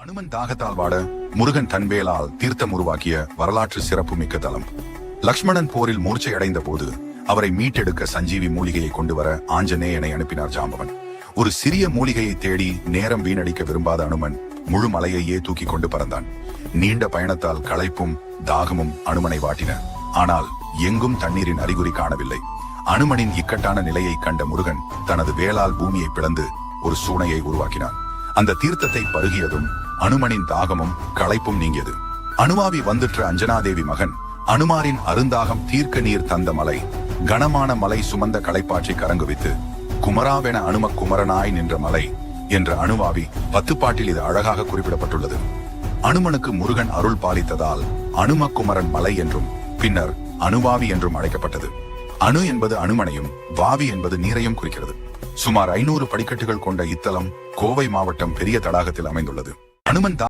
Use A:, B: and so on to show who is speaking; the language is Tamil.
A: அனுமன் தாகத்தால் வாட முருகன் தன்வேலால் தீர்த்தம் உருவாக்கிய வரலாற்று சிறப்பு மிக்க தலம். லக்ஷ்மணன் போரில் மூர்ச்சை அடைந்த போது அவரை மீட்டெடுக்க சஞ்சீவி மூலிகையை கொண்டு வர ஆஞ்சநேயனை அனுப்பினார் ஜாம்பவன். ஒரு சிறிய மூலிகையை தேடி நேரம் வீணடிக்க விரும்பாத அனுமன் முழு மலையையே தூக்கி கொண்டு பறந்தான். நீண்ட பயணத்தால் களைப்பும் தாகமும் அனுமனை வாட்டின. ஆனால் எங்கும் தண்ணீரின் அறிகுறி காணவில்லை. அனுமனின் இக்கட்டான நிலையை கண்ட முருகன் தனது வேளால் பூமியை பிளந்து ஒரு சூனையை உருவாக்கினான். அந்த தீர்த்தத்தை பருகியதும் அனுமனின் தாகமும் களைப்பும் நீங்கியது. அனுமாவி வந்துற்ற அஞ்சனாதேவி மகன் அனுமாரின் அருந்தாகம் தீர்க்க நீர் தந்த மலை, கனமான மலை சுமந்த களைப்பாற்றி கரங்குவித்து குமராவென அனும குமரனாய் நின்ற மலை என்ற அனுமாவி 10 பாட்டில் இது அழகாக குறிப்பிடப்பட்டுள்ளது. அனுமனுக்கு முருகன் அருள் பாலித்ததால் அனும குமரன் மலை என்றும் பின்னர் அனுவாவி என்றும் அழைக்கப்பட்டது. அணு என்பது அனுமனையும் வாவி என்பது நீரையும் குறிக்கிறது. சுமார் 500 படிக்கட்டுகள் கொண்ட இத்தலம் கோவை மாவட்டம் பெரிய தடாகத்தில் அமைந்துள்ளது. அனுமன்